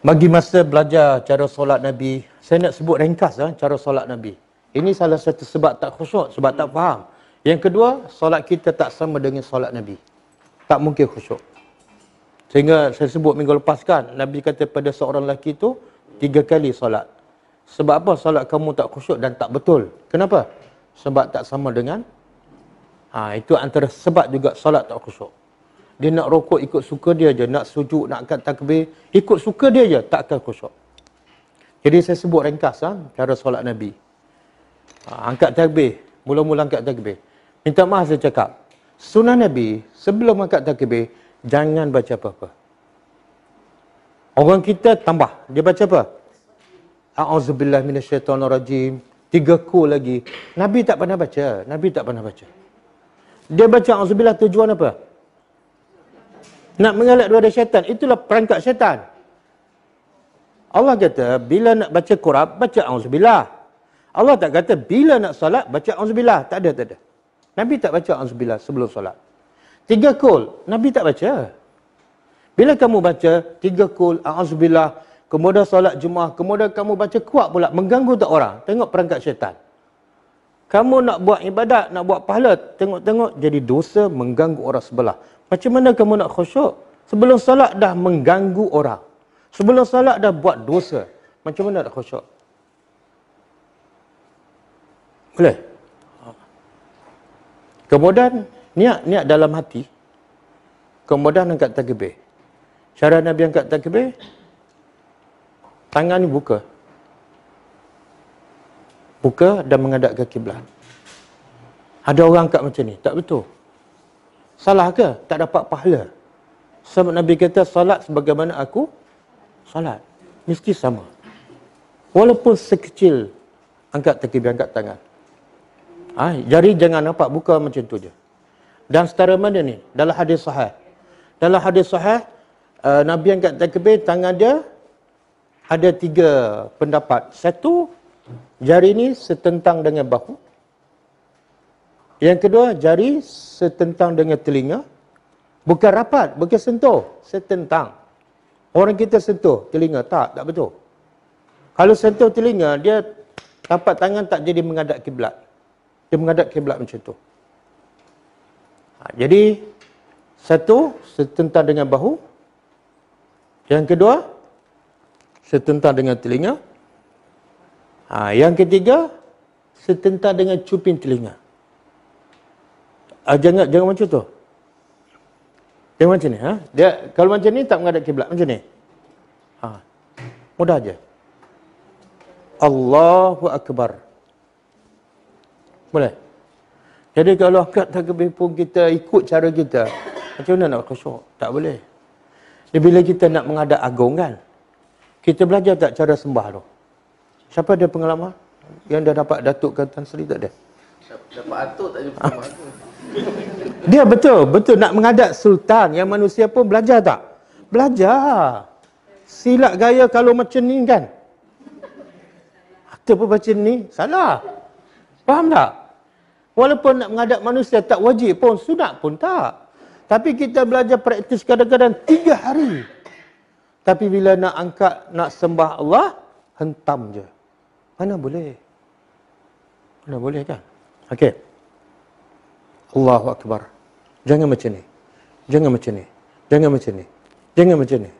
Bagi masa belajar cara solat Nabi, saya nak sebut ringkas cara solat Nabi. Ini salah satu sebab tak khusyuk, sebab tak faham. Yang kedua, solat kita tak sama dengan solat Nabi. Tak mungkin khusyuk. Sehingga saya sebut minggu lepas kan, Nabi kata pada seorang lelaki itu 3 kali solat. Sebab apa solat kamu tak khusyuk dan tak betul? Kenapa? Sebab tak sama dengan itu antara sebab juga solat tak khusyuk. Dia nak rokok ikut suka dia je, nak sujud, nak angkat takbir, ikut suka dia je, tak akan khusyuk. Jadi saya sebut ringkas cara solat Nabi. Angkat takbir, mula-mula angkat takbir. Minta maaf saya cakap, sunnah Nabi sebelum angkat takbir, jangan baca apa-apa. Orang kita tambah, dia baca apa? A'udzubillah minasyaitonirrajim. 3 ku lagi. Nabi tak pernah baca. Nabi tak pernah baca. Dia baca a'udzubillah tujuan apa? Nak mengelak daripada syaitan. Itulah perangkap syaitan. Allah kata, bila nak baca Quran, baca a'udzubillah. Allah tak kata, bila nak solat, baca a'udzubillah. Tak ada, tak ada. Nabi tak baca a'udzubillah sebelum solat. 3 kul, Nabi tak baca. Bila kamu baca 3 kul, a'udzubillah, kemudian solat Jumaat, kemudian kamu baca kuat pula, mengganggu tak orang. Tengok perangkat syaitan. Kamu nak buat ibadat, nak buat pahala, tengok-tengok jadi dosa mengganggu orang sebelah. Macam mana kamu nak khusyuk? Sebelum solat dah mengganggu orang. Sebelum solat dah buat dosa. Macam mana nak khusyuk? Boleh? Kemudian niat dalam hati. Kemudian angkat takbir. Cara Nabi angkat takbir, tangan ni buka. Buka dan menghadap ke kiblat. Ada orang angkat macam ni, tak betul. Salah ke? Tak dapat pahala. Sebab Nabi kata, salat sebagaimana aku salat. Mesti sama. Walaupun sekecil angkat takbir, angkat tangan. Jari jangan nampak, buka macam tu je. Dan setara mana ni? Dalam hadis sahih. Dalam hadis sahih, Nabi angkat takbir, tangan dia ada 3 pendapat. Satu, jari ni setentang dengan bahu. Yang kedua, jari setentang dengan telinga. Bukan rapat, bukan sentuh, setentang. Orang kita sentuh telinga, tak betul. Kalau sentuh telinga, dia tapak tangan tak jadi menghadap kiblat. Dia menghadap kiblat macam tu. Jadi, satu, setentang dengan bahu. Yang kedua, setentang dengan telinga. Yang ketiga, setentang dengan cuping telinga. Jangan macam tu. Jangan macam ni. Dia, kalau macam ni, tak menghadap kiblat. Macam ni. Mudah aja. Allahu Akbar. Boleh? Jadi kalau angkat takbir pun kita ikut cara kita, macam mana nak khusyuk? Tak boleh. Jadi bila kita nak menghadap agung kan, kita belajar tak cara sembah tu? Siapa ada pengalaman? Yang dah dapat Datuk ke Tan Sri tak ada? Dapat atuk tak jumpa sama aku. Dia betul nak menghadap sultan. Yang manusia pun belajar tak? Belajar. Silat gaya kalau macam ni kan? Ataupun macam ni, salah. Faham tak? Walaupun nak menghadap manusia tak wajib pun, sunat pun tak. Tapi kita belajar praktis kadang-kadang 3 hari. Tapi bila nak angkat, nak sembah Allah, hentam je. Mana boleh? Mana boleh kan? Okey. Allahu Akbar. Jangan macam ni. Jangan macam ni. Jangan macam ni. Jangan macam ni.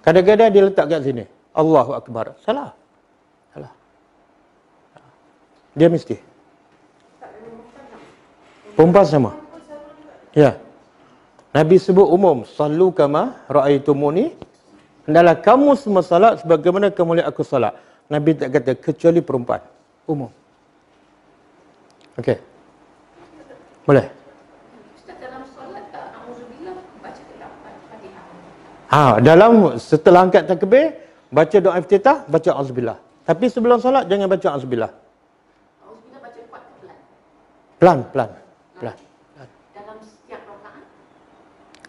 Kadang-kadang dia letak kat sini. Allahu Akbar. Salah. Salah. Dia mesti. Perempuan sama. Ya. Nabi sebut umum. Sallu kama ra'aitumuni. Hendaklah kamu semua salat sebagaimana kamu lihat aku salat. Nabi tak kata kecuali perempuan. Umum. Okey. Boleh? Dalam solat a'udzubillah baca Fatihah. Dalam setelah angkat takbir, baca doa iftitah, baca auzubillah. Tapi sebelum solat jangan baca auzubillah. Auzubillah baca kuat ke pelan? Pelan. Dalam setiap rakaat?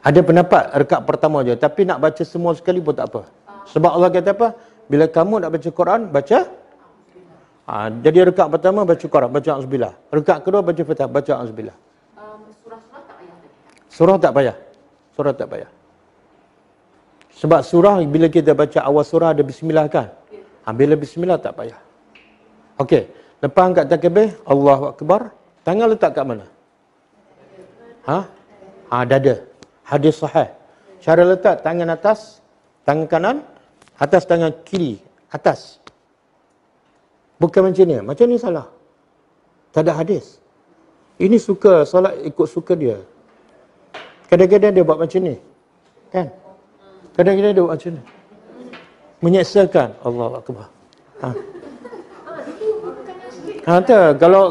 Ada pendapat rakaat pertama je, tapi nak baca semua sekali pun tak apa. Sebab Allah kata apa? Bila kamu nak baca Quran, baca jadi rakaat pertama baca Quran, baca auzubillah. Rakaat kedua baca Fatihah, baca auzubillah. Surah-surah tak payah tadi? Surah tak payah. Surah tak payah. Sebab surah, bila kita baca awal surah ada bismillah kan? Bila bismillah tak payah. Okey, lepas angkat takbir, Allahu Akbar, tangan letak kat mana? Dada. Hadis sahih. Cara letak tangan atas, tangan kanan, atas tangan kiri, atas. Bukan macam ni. Macam ni salah. Tak ada hadis. Ini suka, solat ikut suka dia. Kadang-kadang dia buat macam ni. Kan? Kadang-kadang dia buat macam ni. Menyeksakan. Allahu Akbar. Kalau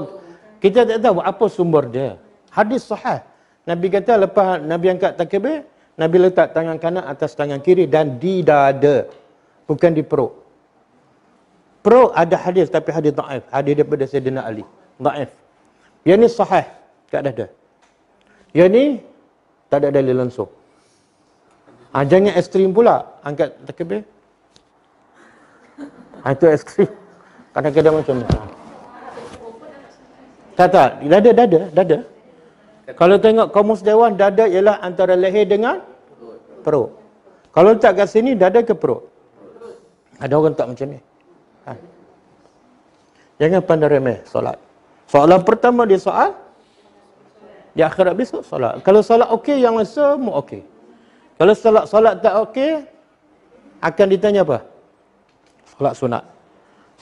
kita tak tahu apa sumber dia. Hadis sahih. Nabi kata lepas Nabi angkat takbir, Nabi letak tangan kanan atas tangan kiri dan di dada. Bukan di perut. Perut ada hadis tapi hadis dhaif. Hadis daripada Sayyidina Ali. Dhaif. Yang ni sahih kat dada. Yang ni tak ada dalil langsung. Jangan ekstrim pula angkat takbir. Itu ekstrim. Kadang-kadang macam ni. Tak. Dada. Kalau tengok Kamus Dewan, dada ialah antara leher dengan perut. Kalau letak kat sini, dada ke perut? Ada orang tak macam ni. Jangan pandang remeh solat. Soalan pertama dia soal, di akhirat besok solat. Kalau solat okey, yang lain semua okey. Kalau solat tak okey, akan ditanya apa? Solat sunat.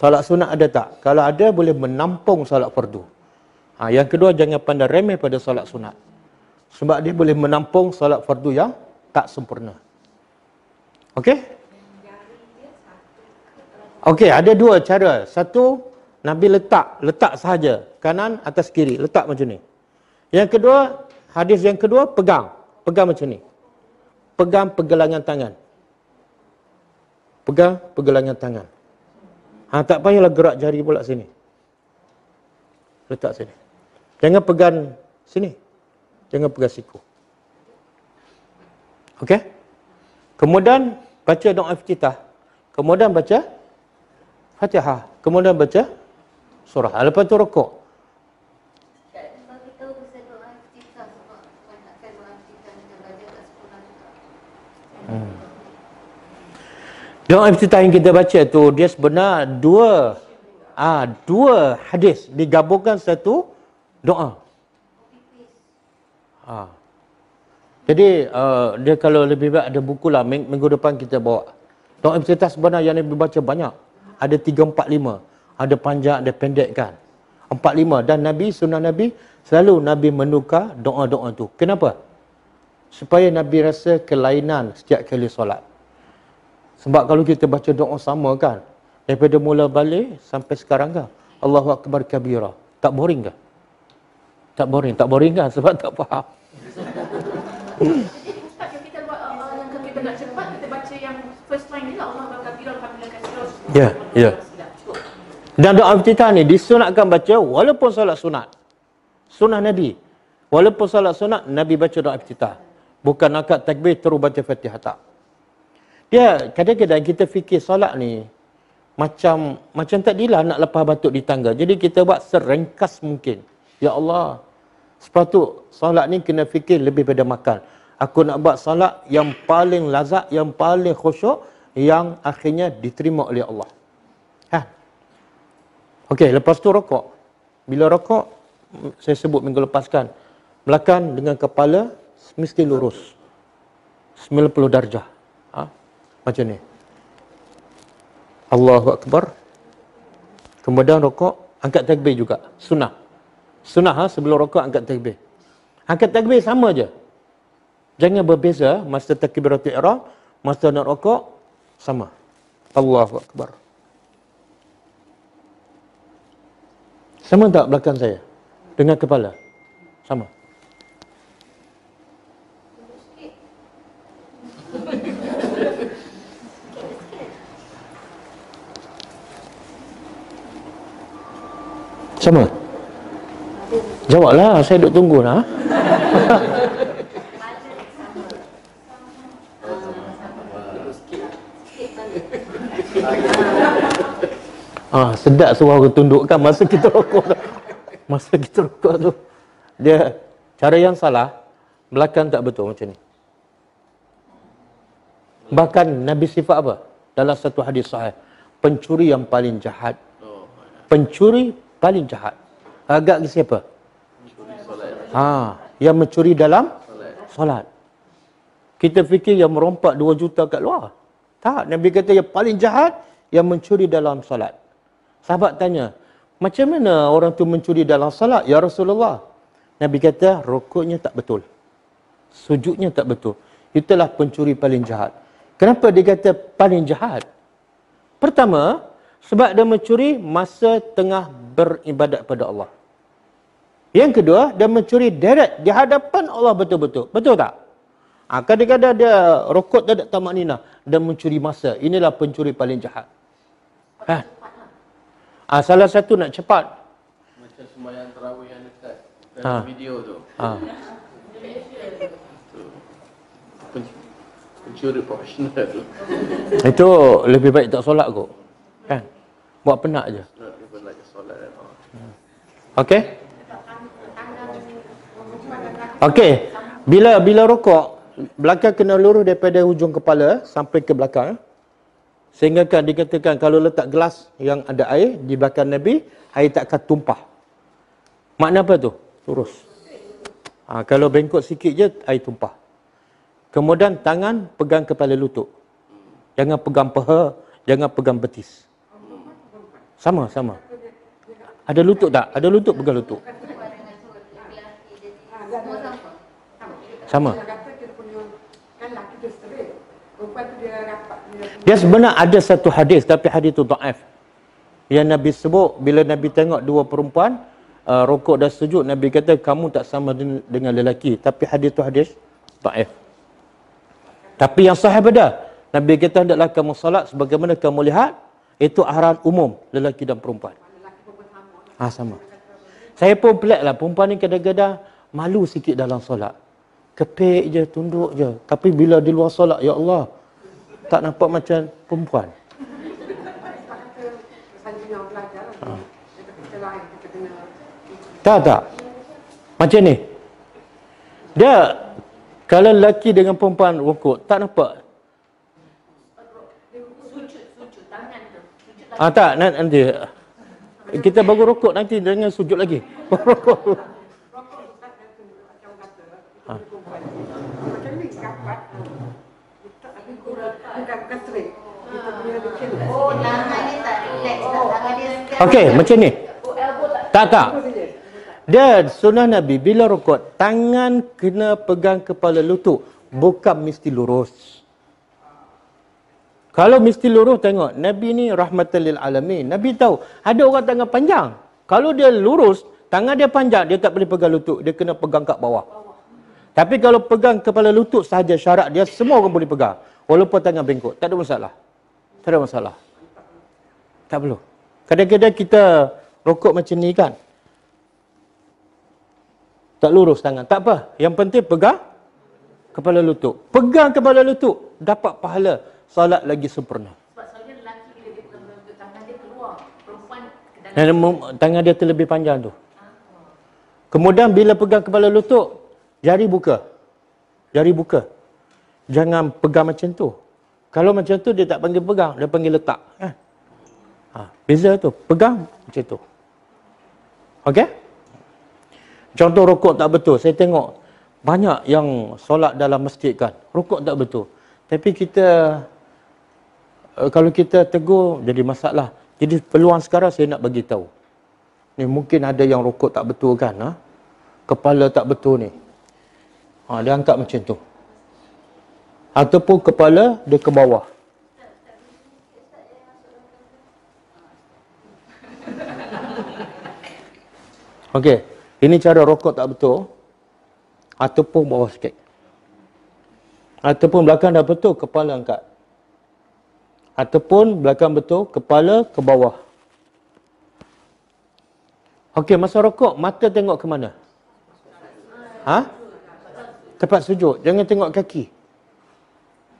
Solat sunat ada tak? Kalau ada, boleh menampung solat fardu. Yang kedua, jangan pandang remeh pada solat sunat. Sebab dia boleh menampung solat fardu yang tak sempurna. Okey? Okey, ada dua cara. Satu, Nabi letak sahaja. Kanan atas kiri. Letak macam ni. Yang kedua, hadis yang kedua, pegang. Pegang macam ni. Pegang pergelangan tangan. Pegang pergelangan tangan. Tak payahlah gerak jari pula sini. Letak sini. Jangan pegang sini. Jangan pegang siku. Okey? Kemudian baca doa iftitah. Kemudian baca Fatihah. Kemudian baca surah. Lepas tu rukuk. Doa iftitah yang kita baca tu dia sebenar dua hadis digabungkan satu doa. Jadi dia kalau lebih baik ada buku lah, minggu depan kita bawa. Doa iftitah sebenar yang Nabi baca banyak. Ada 3, 4, 5. Ada panjang, ada pendek kan. 4, 5. Dan Nabi, sunnah Nabi, selalu Nabi menukar doa-doa tu. Kenapa? Supaya Nabi rasa kelainan setiap kali solat. Sebab kalau kita baca doa sama kan, daripada mula balik sampai sekarang kan, Allahu Akbar kabira. Tak boring ke? Tak boring kan? Sebab tak faham. Jadi Ustaz, kalau kita buat yang kita nak cepat, kita baca yang first line ni lah, Allah Akbar kabira, alhamdulillah katsira. Ya. Dan doa iftitah ni disunatkan baca walaupun solat sunat. Sunnah Nabi. Walaupun solat sunat, Nabi baca doa iftitah. Bukan angkat takbir terus baca Fatihah, tak. Dia kadang-kadang kita fikir solat ni macam tadilah nak lepas batuk di tangga. Jadi kita buat seringkas mungkin. Ya Allah, sepatut solat ni kena fikir lebih pada makan. Aku nak buat solat yang paling lazat, yang paling khusyuk, yang akhirnya diterima oleh Allah. Okey, lepas tu rokok. Bila rokok, saya sebut minggu lepas kan, belakang dengan kepala mesti lurus. 90 darjah. Macam ni. Allahu Akbar. Kemudian rokok, angkat takbir juga. Sunnah. Sebelum rokok angkat takbir. Angkat takbir sama je. Jangan berbeza masa takbiratul ihram, masa nak rokok sama. Allahu Akbar. Sama tak belakang saya? Dengan kepala? Sama. Sama? Jawablah, saya duk tunggu lah. Sedap suara orang tundukkan masa kita rokok tu. Masa kita rokok tu. Dia, cara yang salah, belakang tak betul macam ni. Bahkan Nabi sifat apa? Dalam satu hadis sahih, pencuri yang paling jahat. Pencuri paling jahat. Agak siapa? Yang mencuri dalam solat. Kita fikir yang merompak 2 juta kat luar. Tak, Nabi kata yang paling jahat yang mencuri dalam solat. Sahabat tanya, macam mana orang tu mencuri dalam solat ya Rasulullah? Nabi kata, rukuknya tak betul, sujudnya tak betul. Itulah pencuri paling jahat. Kenapa dia kata paling jahat? Pertama, sebab dia mencuri masa tengah beribadat pada Allah. Yang kedua, dia mencuri direct di hadapan Allah betul-betul. Betul tak? Kadang-kadang dia rokok tak ada tamak nina dan mencuri masa. Inilah pencuri paling jahat. Salah satu nak cepat. Macam sembahyang tarawih yang dekat dalam video tu. Pencuri profesional tu. Itu lebih baik tak solat kot. Kan? Buat penat je. Lebih baik solat dan Okey? Okey. Bila rokok, belakang kena lurus daripada hujung kepala sampai ke belakang. Sehingga kan dikatakan kalau letak gelas yang ada air di belakang Nabi, air tak akan tumpah. Makna apa tu? Lurus. Kalau bengkok sikit je, air tumpah. Kemudian tangan pegang kepala lutut. Jangan pegang paha, jangan pegang betis. Sama. Ada lutut tak? Ada lutut, pegang lutut. Sama. Dia sebenarnya ada satu hadis, tapi hadis itu dhaif. Yang Nabi sebut, bila Nabi tengok 2 perempuan rokok dan sujud, Nabi kata kamu tak sama dengan lelaki. Tapi hadis itu hadis dhaif. Tapi yang sahih pada, Nabi kata hendaklah kamu salat sebagaimana kamu lihat, itu arahan umum lelaki dan perempuan. Sama. Saya pun pelik lah, perempuan ni kadang-kadang malu sikit dalam solat. Kepek je, tunduk je. Tapi bila di luar solat, ya Allah, tak nampak macam perempuan. Tak. Macam ni. Dia, kalau lelaki dengan perempuan rukuk, tak nampak. Sujud tangan tu. Tak, nanti. Kita baru rukuk, nanti jangan sujud lagi. Okey, macam ni. Tak. Dia sunnah Nabi bila rukuk, tangan kena pegang kepala lutut, bukan mesti lurus. Kalau mesti lurus, tengok Nabi ni rahmatan lil alamin. Nabi tahu ada orang tangan panjang. Kalau dia lurus, tangan dia panjang, dia tak boleh pegang lutut, dia kena pegang kat bawah. Tapi kalau pegang kepala lutut sahaja syarat dia, semua orang boleh pegang. Walaupun tangan bengkok, tak ada masalah. Tak ada masalah. Tak perlu. Kadang-kadang kita rokok macam ni kan, tak lurus tangan. Tak apa. Yang penting pegang kepala lutut. Pegang kepala lutut, dapat pahala. Salat lagi sempurna. Sebab selalunya lelaki bila dia pegang lutut, tangan dia keluar. Perempuan Tangan dia terlebih panjang tu. Kemudian bila pegang kepala lutut, jari buka. Jari buka. Jangan pegang macam tu. Kalau macam tu dia tak panggil pegang, dia panggil letak. Beza tu. Pegang macam tu. Okey? Contoh rukuk tak betul. Saya tengok banyak yang solat dalam masjid kan, rukuk tak betul. Tapi kita, kalau kita tegur, jadi masalah. Jadi peluang sekarang saya nak bagi tahu. Ni mungkin ada yang rukuk tak betul kan, kepala tak betul ni. Dia angkat macam tu. Ataupun kepala dia ke bawah. Okey, ini cara rokok tak betul. Ataupun bawah sikit. Ataupun belakang dah betul, kepala angkat. Ataupun belakang betul, kepala ke bawah. Okey, masa rokok, mata tengok ke mana? Tempat sujud. Jangan tengok kaki.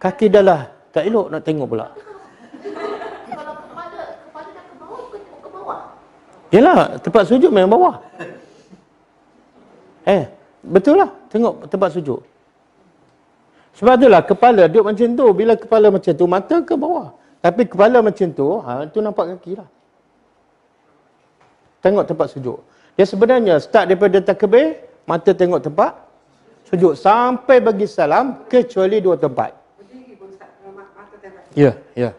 Kaki dah lah tak elok nak tengok pula. Kalau kepala dah ke bawah, tengok ke bawah. Yalah, tempat sujud memang bawah. Betul lah. Tengok tempat sujud. Sebab itulah kepala duduk macam tu. Bila kepala macam tu, mata ke bawah. Tapi kepala macam tu, tu nampak kaki lah. Tengok tempat sujud. Dia sebenarnya start daripada takbir, mata tengok tempat sujud sampai bagi salam, kecuali 2 tempat. Ya, ya.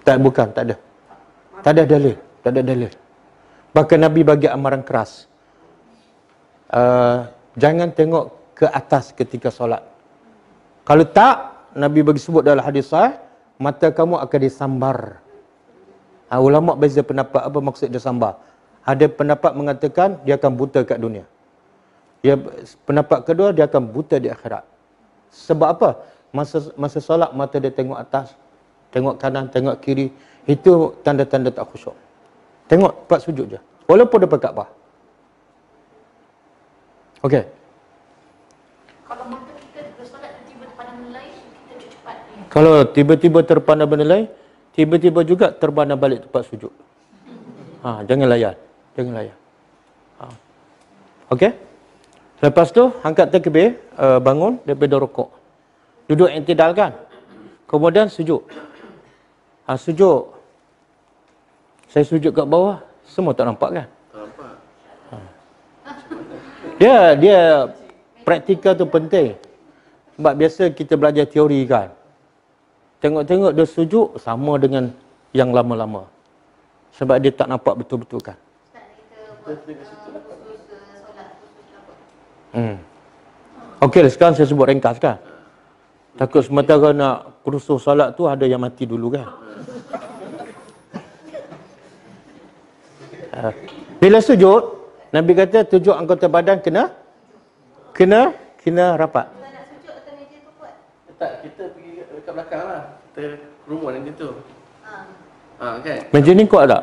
Tak, bukan, tak ada. Tak ada dalil. Tak ada dalil. Bahkan Nabi bagi amaran keras. Jangan tengok ke atas ketika solat. Kalau tak, Nabi bagi sebut dalam hadis sahih, mata kamu akan disambar. Ulama beza pendapat apa maksud disambar. Ada pendapat mengatakan dia akan buta kat dunia. Pendapat kedua, dia akan buta di akhirat. Sebab apa? Masa solat mata dia tengok atas, tengok kanan, tengok kiri. Itu tanda-tanda tak khusyuk. Tengok tempat sujud je. Walaupun dia pakai Kaabah. Okey. Kalau mata kita bersolat tiba-tiba terpandang benda lain, kita cepat. Kalau tiba-tiba terpandang benda lain, tiba-tiba juga terpandang balik tempat sujud. Jangan layan. Jangan layan. Okey. Lepas tu, angkat takbir, bangun daripada rukuk. Duduk i'tidal kan? Kemudian sujud. Sujud. Saya sujud kat bawah, semua tak nampak kan? Tak nampak. Dia praktikal tu penting. Sebab biasa kita belajar teori kan. Tengok-tengok dia sujud sama dengan yang lama-lama. Sebab dia tak nampak betul-betul kan. Okey, sekarang saya sebut ringkas kan. Takut sementara nak kursus solat tu ada yang mati dulu kan. Bila sujud, Nabi kata tujuh anggota badan kena rapat. Nak sujud atas meja tu kuat. Tak, kita pergi dekat belakang lah. Kita rumah nanti tu. Kan? Meja ni kuat tak?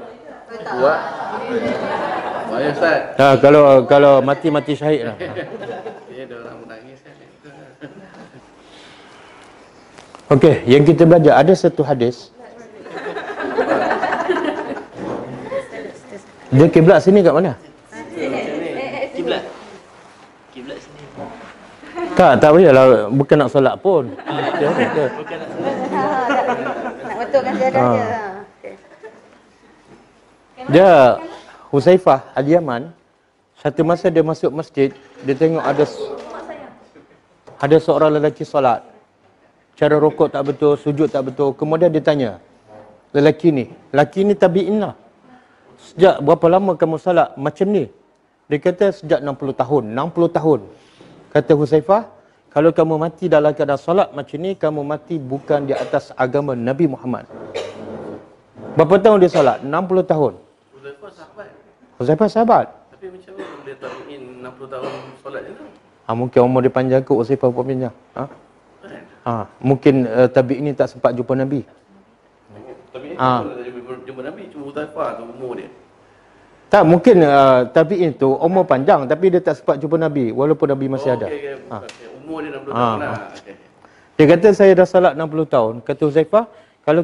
Kuat. Bahaya Ustaz. Kalau mati syahid lah. Dia ada orang menangis kan. Okey, yang kita belajar ada satu hadis. Dia kiblat sini kat mana? Kiblat sini. Tak payahlah, bukan nak solat pun. Bukan nak Nak betulkan jadah dia. Dia Huzaifah Al-Yaman, satu masa dia masuk masjid, dia tengok ada seorang lelaki solat. Cara rukuk tak betul, sujud tak betul. Kemudian dia tanya, lelaki ni tabi'in lah. Sejak berapa lama kamu salat macam ni? Dia kata sejak 60 tahun. 60 tahun. Kata Huzaifah, kalau kamu mati dalam keadaan salat macam ni, kamu mati bukan di atas agama Nabi Muhammad. Berapa tahun dia salat? 60 tahun. Huzaifah sahabat. Huzaifah sahabat. Tapi macam mana boleh tabi'in 60 tahun solat je tu? Mungkin umur dia panjang kot, Huzaifah pun panjang. Mungkin tabi'in ni tak sempat jumpa Nabi. Tabi'in jumpa Nabi, cuma Huzaifah tu umur dia. Tak, mungkin tabi'in tu umur panjang tapi dia tak sempat jumpa Nabi walaupun Nabi masih ada. Okay. Umur dia 60 tahun lah. Okay. Dia kata saya dah salat 60 tahun. Kata Huzaifah, kalau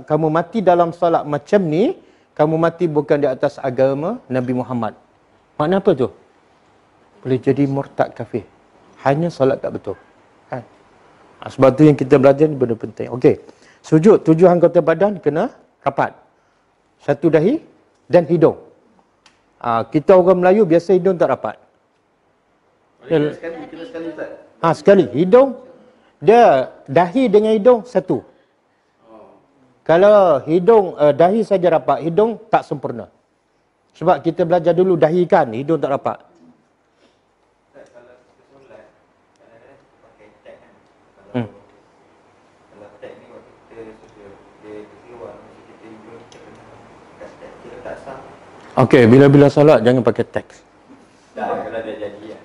kamu mati dalam salat macam ni, kamu mati bukan di atas agama Nabi Muhammad. Makna apa tu? Boleh jadi murtad kafir. Hanya salat tak betul. Kan? Sebab tu yang kita belajar ni benda penting. Okey. Sujud 7 anggota badan kena rapat. 1 dahi dan hidung. Kita orang Melayu biasa hidung tak rapat. Kena sekali Ustaz. Sekali. Hidung, dia dahi dengan hidung satu. Kalau hidung, dahi saja rapat, hidung tak sempurna. Sebab kita belajar dulu dahi kan, hidung tak rapat. Okey, bila-bila solat jangan pakai teks. Kalau dia jadi ya.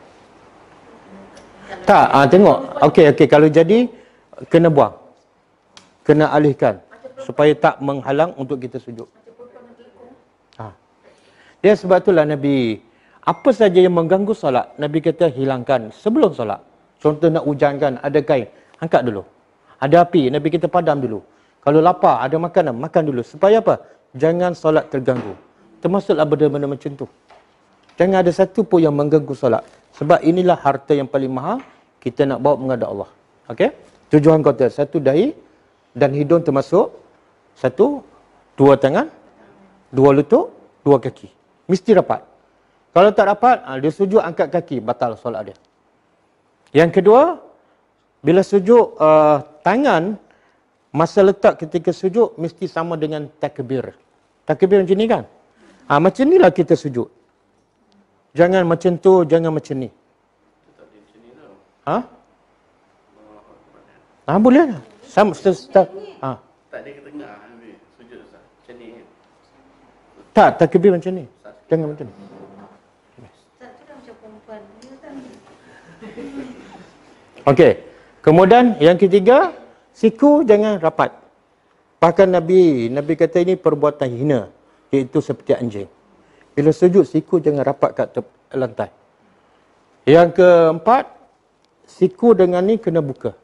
Tak, tengok. Okey, kalau jadi kena buang. Kena alihkan supaya tak menghalang untuk kita sujud. Dia sebab itulah Nabi, apa saja yang mengganggu solat, Nabi kata hilangkan sebelum solat. Contoh nak hujankan, ada kain, angkat dulu. Ada api, Nabi kita padam dulu. Kalau lapar, ada makanan, makan dulu. Supaya apa? Jangan solat terganggu. Termasuklah benda-benda macam tu. Jangan ada satu pun yang mengganggu solat. Sebab inilah harta yang paling mahal kita nak bawa menghadap Allah. Okey? Tujuan kota, satu dahi dan hidung termasuk, satu, dua tangan, dua lutut, dua kaki. Mesti rapat. Kalau tak rapat, dia sujud angkat kaki, batal solat dia. Yang kedua, bila sujud tangan, masa letak ketika sujud mesti sama dengan takbir. Takbir macam ni kan? Macam inilah kita sujud. Jangan macam tu, jangan macam ni. Boleh lah. Sama Tak ada ke tengah habis sujud Ustaz. Macam ni kan. Tak, takbir macam ni. Jangan macam ni. Tak, tu dah macam perempuan. Dia tak. Okey. Kemudian yang ketiga, siku jangan rapat. Bahkan Nabi kata ini perbuatan hina, iaitu seperti anjing. Bila sujud, siku jangan rapat kat lantai. Yang keempat, siku dengan ni kena buka.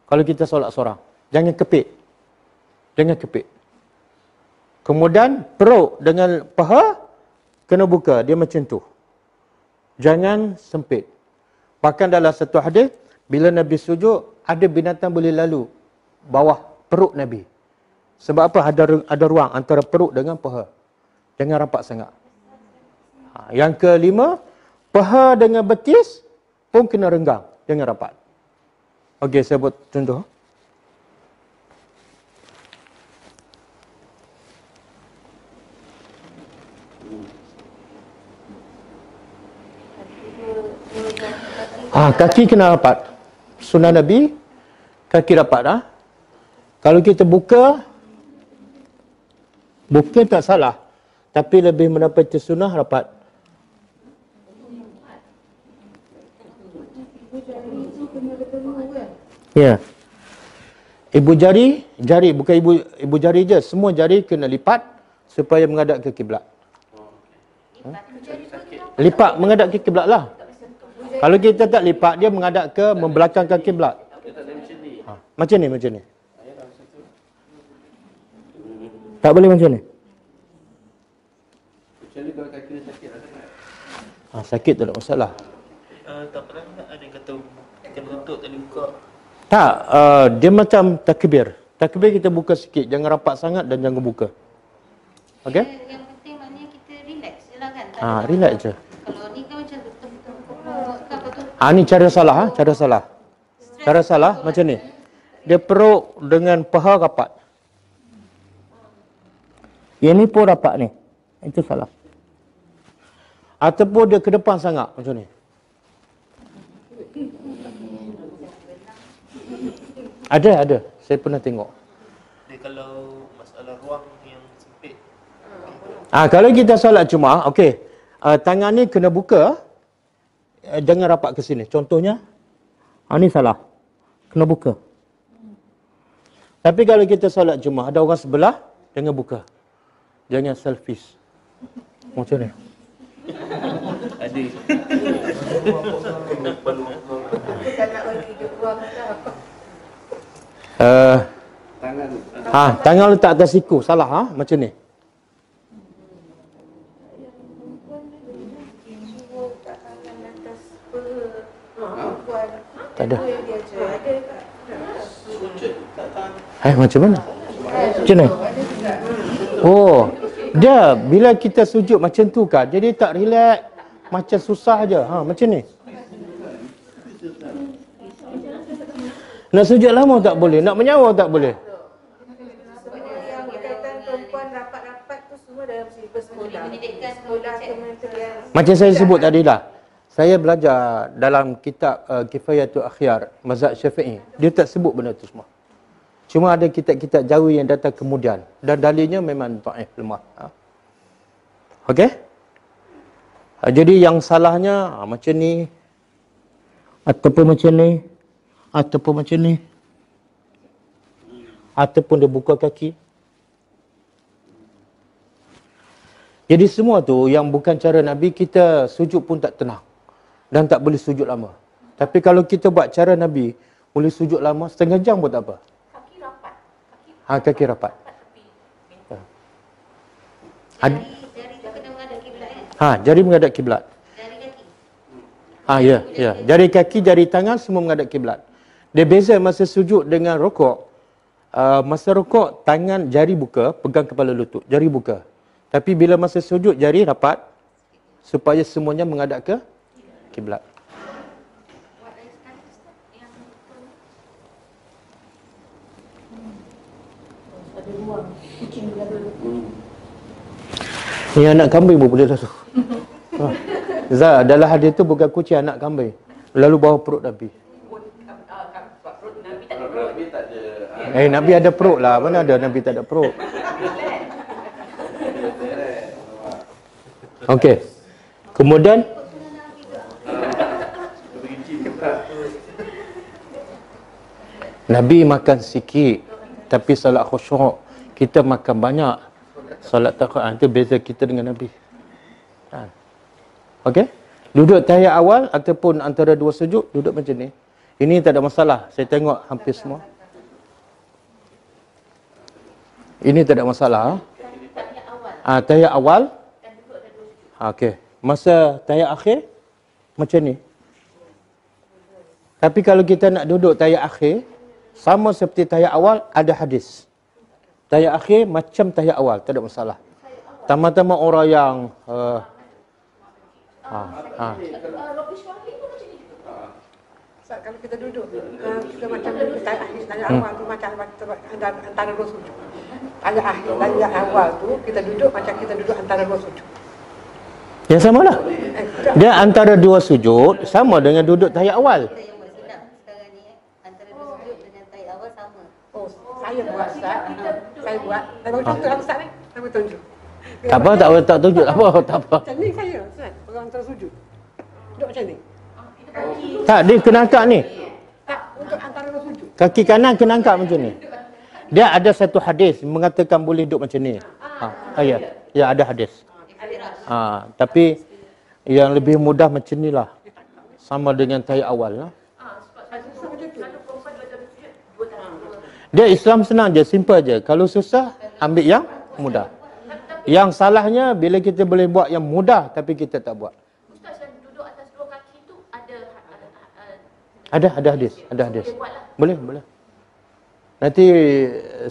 Kalau kita solat seorang, jangan kepit. Jangan kepit. Kemudian perut dengan paha kena buka, dia macam tu. Jangan sempit. Bahkan dalam satu hadis, bila Nabi sujud, ada binatang boleh lalu bawah perut Nabi. Sebab apa? Ada ruang antara perut dengan paha. Jangan rapat sangat. Yang kelima, paha dengan betis pun kena renggang. Jangan rapat. Okey, saya buat contoh. Kaki kena rapat. Sunnah Nabi, kaki rapat. Kalau kita buka tak salah. Tapi lebih menepati sunnah rapat. Ya. Ibu jari bukan ibu jari je, semua jari kena lipat supaya menghadap ke kiblat. Lipat menghadap ke kiblat lah. Kalau kita tak lipat, dia menghadap ke membelakang ke kiblat. Macam ni. Tak boleh macam ni. Kecuali kalau kaki dia sakit lah. Sakit tak ada masalah. Tak pernah ada yang kata kena tutup tadi buka. Tak, dia macam takbir. Takbir kita buka sikit, jangan rapat sangat dan jangan buka. Okey? Yang penting maknanya kita relax je lah kan. Relax je. Kalau ni kan macam betul-betul kan betul. Ni cara salah, Cara salah macam ni. Dia perut dengan paha rapat. Yang ni pun rapat ni. Itu salah. Ataupun dia ke depan sangat macam ni. Ada. Saya pernah tengok. Dia kalau masalah ruang yang sempit. Kalau kita solat Jumaat, okey. Tangan ni kena buka. Jangan rapat ke sini. Contohnya, ni salah. Kena buka. Tapi kalau kita solat Jumaat, ada orang sebelah, jangan buka. Jangan selfish. Macam ni. Ada. Tak nak bagi dia ruang dah. Tangan letak atas siku. Salah, macam ni. Tak ada. Macam mana? Macam ni? Dia bila kita sujud macam tu kan, jadi tak relax, macam susah aja. Macam ni. Nak sujud lama tak boleh, nak menyawa tak boleh. Yang berkaitan perempuan rapat-rapat tu semua dalam silibus sekolah kementerian. Macam saya sebut tadi lah. Saya belajar dalam kitab Kifayatul Akhyar, mazhab Syafi'i. Dia tak sebut benda tu semua. Cuma ada kitab-kitab jauh yang datang kemudian. Dan dalilnya memang dhaif, lemah. Okey? Jadi yang salahnya macam ni. Ataupun macam ni. Ataupun macam ni. Ataupun dia buka kaki. Jadi semua tu yang bukan cara Nabi, kita sujud pun tak tenang. Dan tak boleh sujud lama. Tapi kalau kita buat cara Nabi, boleh sujud lama, setengah jam pun tak apa. Kaki rapat. Kaki rapat. Jari tu kena menghadap kiblat kan? Jari menghadap kiblat. Jari kaki. Ya, ya. Jari kaki, jari tangan semua menghadap kiblat. Dia beza masa sujud dengan rokok. Masa rokok, tangan jari buka, pegang kepala lutut. Jari buka. Tapi bila masa sujud, jari rapat supaya semuanya menghadap ke kiblat. Buat air sekali Ustaz yang betul. Ada ruang. Kucing berada. Ni anak kambing pun boleh lalu. Zah, dalam hadis tu bukan kucing, anak kambing. Lalu bawah perut Nabi. Nabi tak ada. Nabi ada perut lah. Mana ada Nabi tak ada perut? Okey. Kemudian Nabi makan sikit tapi solat khusyuk. Kita makan banyak. Solat taqwa itu beza kita dengan Nabi. Okey? Duduk tahiyat awal ataupun antara dua sujud, duduk macam ni. Ini tak ada masalah. Saya tengok hampir semua. Ini tak ada masalah. Tahiyat awal. Okey. Masa tahiyat akhir macam ni. Tapi kalau kita nak duduk tahiyat akhir, sama seperti tahiyat awal, ada hadis. Tahiyat akhir macam tahiyat awal, tak ada masalah. Tama-tama orang yang Ustaz, kalau kita duduk, kita macam tahiyat awal tu macam antara dua sujud. Tahiyat awal tu kita duduk macam kita duduk antara dua sujud. Ya sama lah. Dia antara dua sujud sama dengan duduk tahiyat awal. Kita yang buat sunat sekarang ni antara dua sujud dengan tahiyat awal sama. Oh, saya buat Ustaz. Saya buat. Saya baru contoh lah Ustaz ni. Saya baru tunjuk. Tak apa, tak tunjuk. Tak apa, tak apa. Macam ni saya Ustaz. Orang antara sujud. Duduk macam ni. Tak, dia kena angkat ni. Tak, untuk antara dua sujud. Kaki kanan kena angkat macam ni. Dia ada satu hadis mengatakan boleh duduk macam ni. Ya. Ya, ada hadis. Tapi yang lebih mudah macam ni lah. Sama dengan tahiyat awal lah. Dia Islam senang je, simple je. Kalau susah, ambil yang mudah. Yang salahnya bila kita boleh buat yang mudah tapi kita tak buat. Ustaz, yang duduk atas dua kaki tu ada Ada hadis, ada hadis. Boleh, boleh. Nanti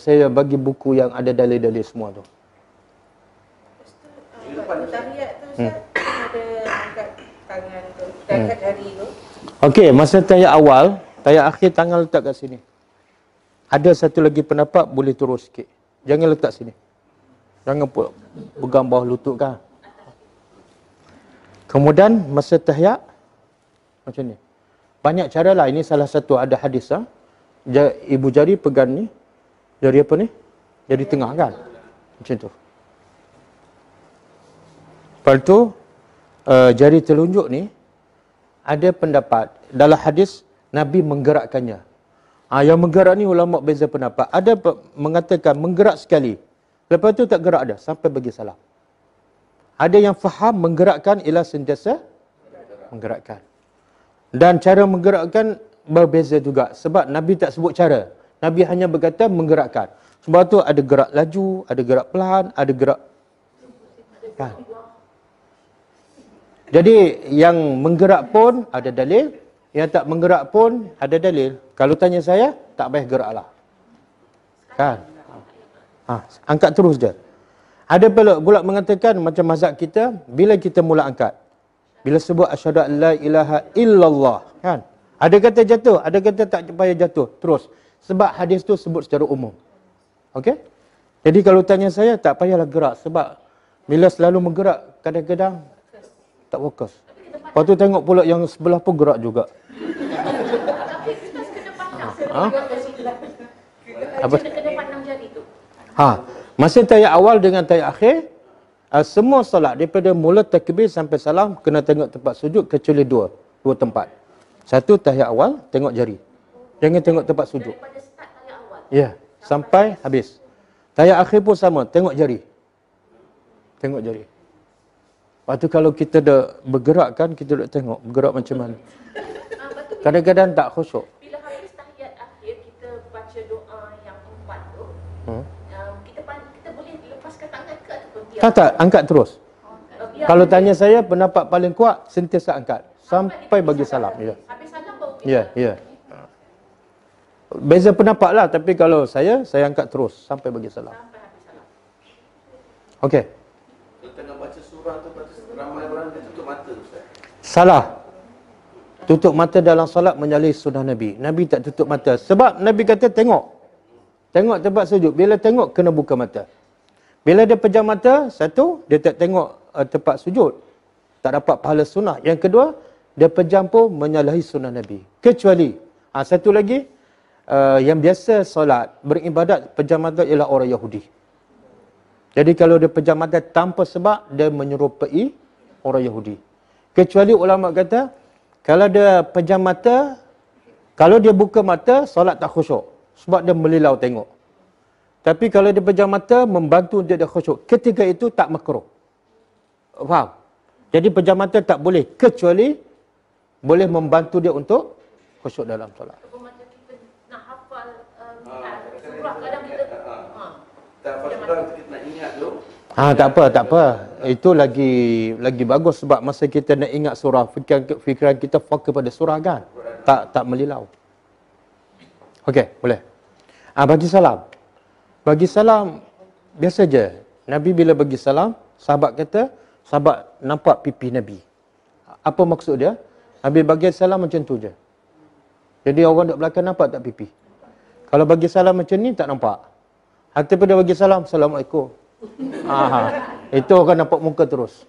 saya bagi buku yang ada dalil-dalil semua tu. Tahiyat tu Ustaz, ada angkat tangan tu, angkat jari tu. Okey, masa tahiyat awal, tahiyat akhir tangan letak kat sini. Ada satu lagi pendapat boleh turun sikit. Jangan letak sini. Jangan pegang bawah lutut kan. Kemudian masa tahiyat macam ni. Banyak cara lah. Ini salah satu ada hadis ah. Ibu jari pegang ni. Jari apa ni? Jari tengah kan. Macam tu. Lepas tu jari telunjuk ni ada pendapat dalam hadis Nabi menggerakkannya. Yang menggerak ni ulama beza pendapat. Ada mengatakan menggerak sekali. Lepas tu tak gerak dah sampai bagi salam. Ada yang faham menggerakkan ialah sentiasa menggerakkan. Dan cara menggerakkan berbeza juga. Sebab Nabi tak sebut cara. Nabi hanya berkata menggerakkan. Sebab tu ada gerak laju, ada gerak pelan, ada gerak kan. Jadi yang menggerak pun ada dalil, yang tak menggerak pun ada dalil. Kalau tanya saya, tak payah geraklah. Kan? Angkat terus je. Ada pula mengatakan macam mazhab kita, bila kita mula angkat. Bila sebut asyhadu an la ilaha illallah, kan? Ada kata jatuh, ada kata tak payah jatuh, terus. Sebab hadis tu sebut secara umum. Okey? Jadi kalau tanya saya, tak payahlah gerak. Sebab bila selalu menggerak, kadang-kadang tak fokus. Lepas tu tengok pula yang sebelah pun gerak juga. Apa? Kena pandang jari tu. Masa tahiyat awal dengan tahiyat akhir, semua solat daripada mula takbir sampai salam kena tengok tempat sujud kecuali dua tempat. Satu tahiyat awal, tengok jari. Jangan tengok tempat sujud. Daripada start tahiyat awal. Ya, sampai habis. Tahiyat akhir pun sama, tengok jari. Tengok jari. Lepas tu kalau kita dah bergerak kan, kita dah tengok bergerak macam mana. Kadang-kadang tak khusyuk. Bila habis tahiyat akhir, kita baca doa yang 4 tu. Kita boleh lepaskan tangan ke ataupun diam? Tak, angkat terus. Kalau tanya saya, pendapat paling kuat, sentiasa angkat. Sampai bagi salam. Ya. Habis salam baru kita. Ya, ya. Beza pendapat lah. Tapi kalau saya angkat terus. Sampai bagi salam. Sampai habis salam. Okey. Kalau tengah baca surah tu, baca ramai orang dia tutup mata Ustaz. Salah. Tutup mata dalam solat menyalahi sunnah Nabi. Nabi tak tutup mata. Sebab Nabi kata tengok. Tengok tempat sujud. Bila tengok, kena buka mata. Bila dia pejam mata, satu, dia tak tengok tempat sujud. Tak dapat pahala sunnah. Yang kedua, dia pejam pun menyalahi sunnah Nabi. Kecuali, satu lagi, yang biasa solat, beribadat, pejam mata ialah orang Yahudi. Jadi kalau dia pejam mata tanpa sebab, dia menyerupai orang Yahudi. Kecuali ulama kata, kalau dia pejam mata, kalau dia buka mata, solat tak khusyuk. Sebab dia melilau tengok. Tapi kalau dia pejam mata, membantu untuk dia khusyuk. Ketika itu tak makruh. Faham? Jadi pejam mata tak boleh. Kecuali boleh membantu dia untuk khusyuk dalam solat. Macam kita nak hafal surah, kadang kita Tak hafal surah, kita nak ingat tu. Tak apa. Itu lagi bagus sebab masa kita nak ingat surah, fikiran kita fokus pada surah kan. Tak melilau. Okey, boleh. Bagi salam. Bagi salam biasa je. Nabi bila bagi salam, sahabat kata, sahabat nampak pipi Nabi. Apa maksud dia? Nabi bagi salam macam tu je. Jadi orang duduk belakang nampak tak pipi? Kalau bagi salam macam ni tak nampak. Ataupun dia bagi salam, Assalamualaikum. Itu orang nampak muka terus.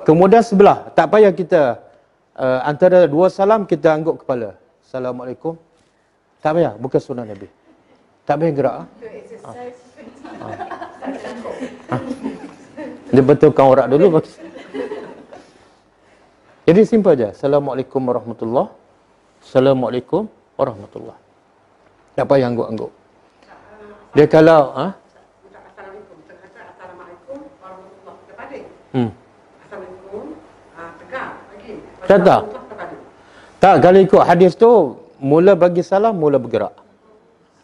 Kemudian sebelah, tak payah kita antara dua salam kita angguk kepala. Assalamualaikum. Tak payah, bukan sunnah Nabi. Tak payah gerak. Dia betulkan orang dulu. Jadi simple je. Assalamualaikum warahmatullahi. Assalamualaikum warahmatullahi. Tak payah angguk-angguk. Dia kalau Assalamualaikum. Assalamualaikum warahmatullahi wabarakatuh. Assalamualaikum. Tegak lagi. Tak. Tak, kalau ikut hadis tu, mula bagi salam, mula bergerak.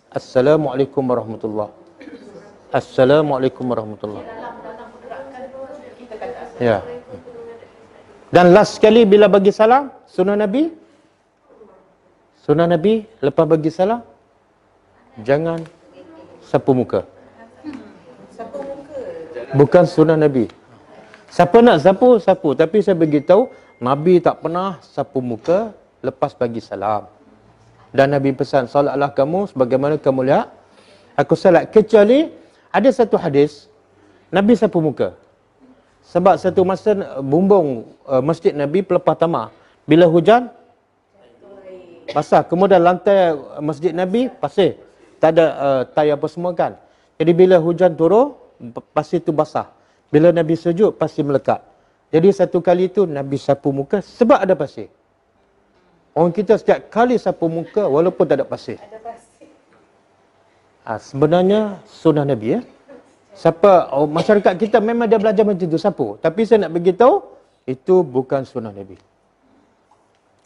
Assalamualaikum warahmatullahi. Assalamualaikum warahmatullahi. Ya. Dan last sekali bila bagi salam, sunnah Nabi. Sunnah Nabi, lepas bagi salam, jangan sapu muka. Sapu muka. Bukan sunnah Nabi. Siapa nak sapu, sapu. Tapi saya beritahu, Nabi tak pernah sapu muka lepas bagi salam. Dan Nabi pesan, salatlah kamu sebagaimana kamu lihat aku salat. Kecuali ada satu hadis, Nabi sapu muka. Sebab satu masa bumbung masjid Nabi pelepah tanah. Bila hujan, basah. Kemudian lantai masjid Nabi pasir. Tak ada tai apa semua kan. Jadi bila hujan turun, pasir itu basah. Bila Nabi sujud, pasir melekat. Jadi satu kali itu Nabi sapu muka sebab ada pasir. Orang kita setiap kali sapu muka walaupun tak ada pasir. Ada pasir. Sebenarnya sunnah Nabi ya. Masyarakat kita memang dia belajar macam tu sapu. Tapi saya nak beritahu itu bukan sunnah Nabi.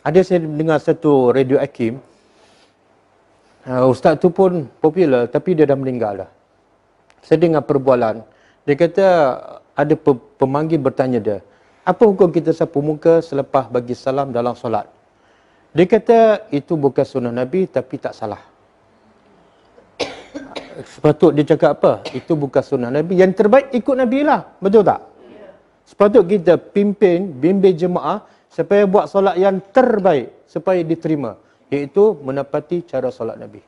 Ada saya dengar satu radio Hakim. Ustaz tu pun popular tapi dia dah meninggal dah. Saya dengar perbualan. Dia kata ada pemanggil bertanya dia, apa hukum kita sapu muka selepas bagi salam dalam solat? Dia kata itu bukan sunnah Nabi tapi tak salah. Sepatut dia cakap apa? Itu bukan sunnah Nabi. Yang terbaik ikut Nabi lah. Betul tak? Sepatut kita bimbing jemaah supaya buat solat yang terbaik supaya diterima. Iaitu menepati cara solat Nabi.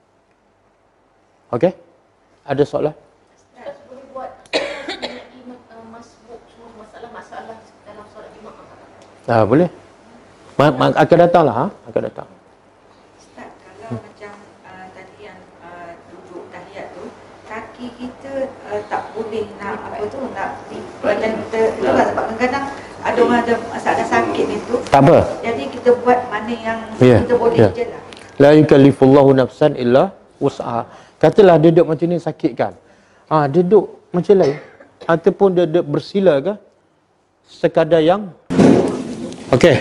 Okey? Ada soalan? Ustaz boleh buat masbuk semua masalah-masalah dalam solat Jumaat. Boleh. Akan datanglah. Akan datang. Ustaz, kalau macam tadi yang duduk tahiyat tu, kaki kita tak boleh nak apa tu, nak badan kita tu lah, sebab kadang-kadang ada orang ada masalah sakit ni tu. Tak apa. Jadi kita buat mana yang kita boleh je lah. La yukallifullahu nafsan illa wus'aha. Katalah dia duduk macam ni sakit kan. Dia duduk macam lain. Ataupun dia duduk bersila ke. Sekadar yang. Okey,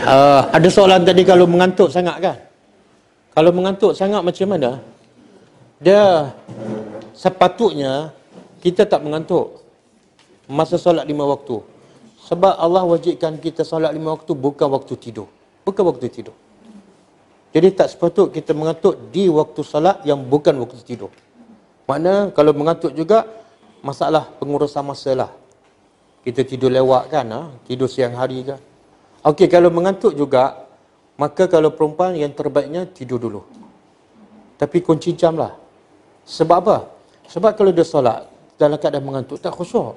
ada soalan tadi kalau mengantuk sangat kan. Kalau mengantuk sangat macam mana? Dia sepatutnya kita tak mengantuk. masa solat 5 waktu. Sebab Allah wajibkan kita solat 5 waktu bukan waktu tidur. Bukan waktu tidur. Jadi tak sepatut kita mengantuk di waktu solat yang bukan waktu tidur. Makna kalau mengantuk juga masalah pengurusan masa lah. Kita tidur lewat kan, tidur siang hari kan. Okey, kalau mengantuk juga, maka kalau perempuan yang terbaiknya tidur dulu. Tapi kunci jam lah. Sebab apa? Sebab kalau dia solat dalam keadaan mengantuk, tak khusyuk.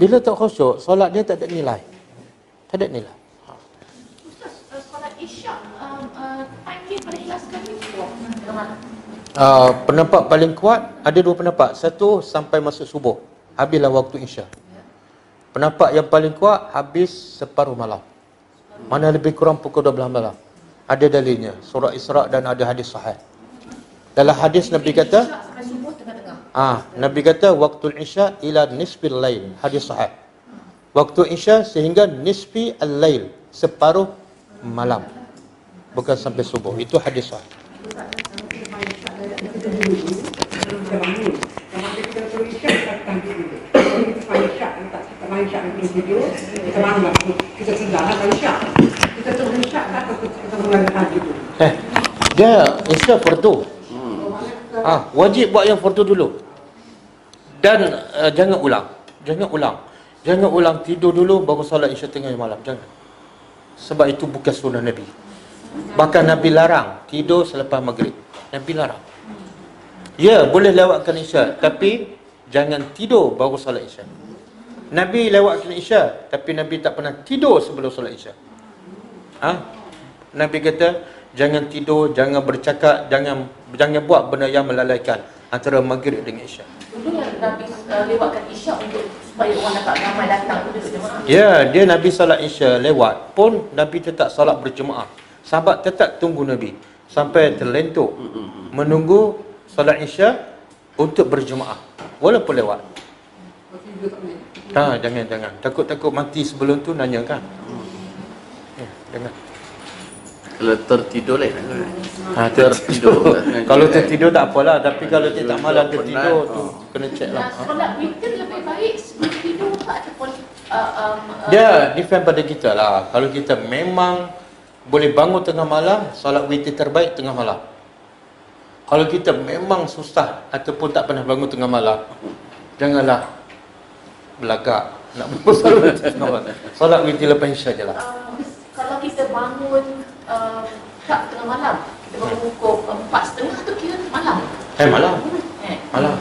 Bila tak khusyuk, solat dia tak ada nilai. Tak ada nilai. Ustaz, solat Isyak, time dia paling last kali tengah malam. Pendapat paling kuat, ada dua pendapat. Satu, sampai masuk subuh. Habislah waktu Isyak. Pendapat yang paling kuat, habis separuh malam. Mana lebih kurang pukul 12 malam. Ada dalilnya. Surah Isra' dan ada hadis sahih. Dalam hadis Nabi kata, Sampai subuh tengah-tengah. Nabi kata waktu Isya ila nisfil lail. Hadis sahih. Waktu Isya sehingga nisfi al-lail, separuh malam. Bukan sampai subuh. Itu hadis sahih. Dia Isya fardu. Wajib buat yang fardu dulu. Dan jangan ulang. Jangan ulang tidur dulu baru solat Isya tengah malam. Jangan. Sebab itu bukan sunnah Nabi. Bahkan Nabi larang tidur selepas maghrib. Nabi larang. Ya, boleh lewatkan Isya, tapi jangan tidur baru solat Isya. Nabi lewatkan Isya, tapi Nabi tak pernah tidur sebelum solat Isya. Nabi kata, jangan tidur, jangan bercakap, jangan buat benda yang melalaikan antara maghrib dengan Isya. Dulu yang Nabi lewatkan Isyak untuk supaya orang dapat ramai datang untuk duduk jemaah. Ya, dia Nabi solat Isya lewat pun Nabi tetap solat berjemaah. Sahabat tetap tunggu Nabi sampai terlentuk menunggu solat Isya untuk berjemaah walaupun lewat. Jangan. Takut mati sebelum tu nanya kan. Jangan. Kalau tertidur lain. Tertidur. Kalau tertidur tak apalah, tapi kalau dia tak malam tertidur tu kena check lah. Solat witir lebih baik sebelum tidur ataupun Dia depend pada kita lah. Kalau kita memang boleh bangun tengah malam, solat witir terbaik tengah malam. Kalau kita memang susah ataupun tak pernah bangun tengah malam, janganlah belagak nak bangun solat witir tengah malam. Solat witir lepas Isya je lah. kalau kita bangun tak tengah malam, kita bangun pukul 4:30 tu kira malam. Malam.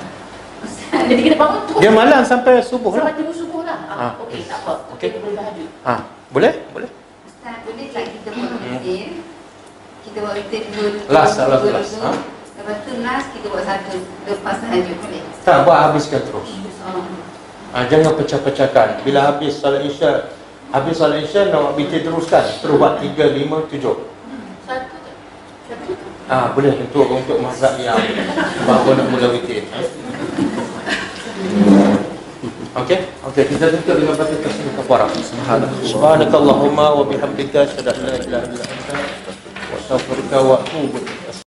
Jadi kita bangun terus. Dia malam sampai subuh lah. Sampai tunggu subuh lah. Okey, tak apa. Okey, boleh tahajud. Boleh? Ustaz, boleh tak kita buat witir? Kita buat witir dulu. Last. Lepas tu last kita buat satu lepas tahajud boleh? Tak, buat habiskan terus. Jangan pecah-pecahkan. Bila habis solat Isya, nak witir teruskan. Terus buat 3, 5, 7. Satu. Boleh untuk mazhab yang baru nak mula witir. Okey, kita tutup dengan baca tasbih kafarah. Subhanakallahumma wa bihamdika asyhadu an la ilaha illa anta wa astaghfiruka wa atubu ilaik.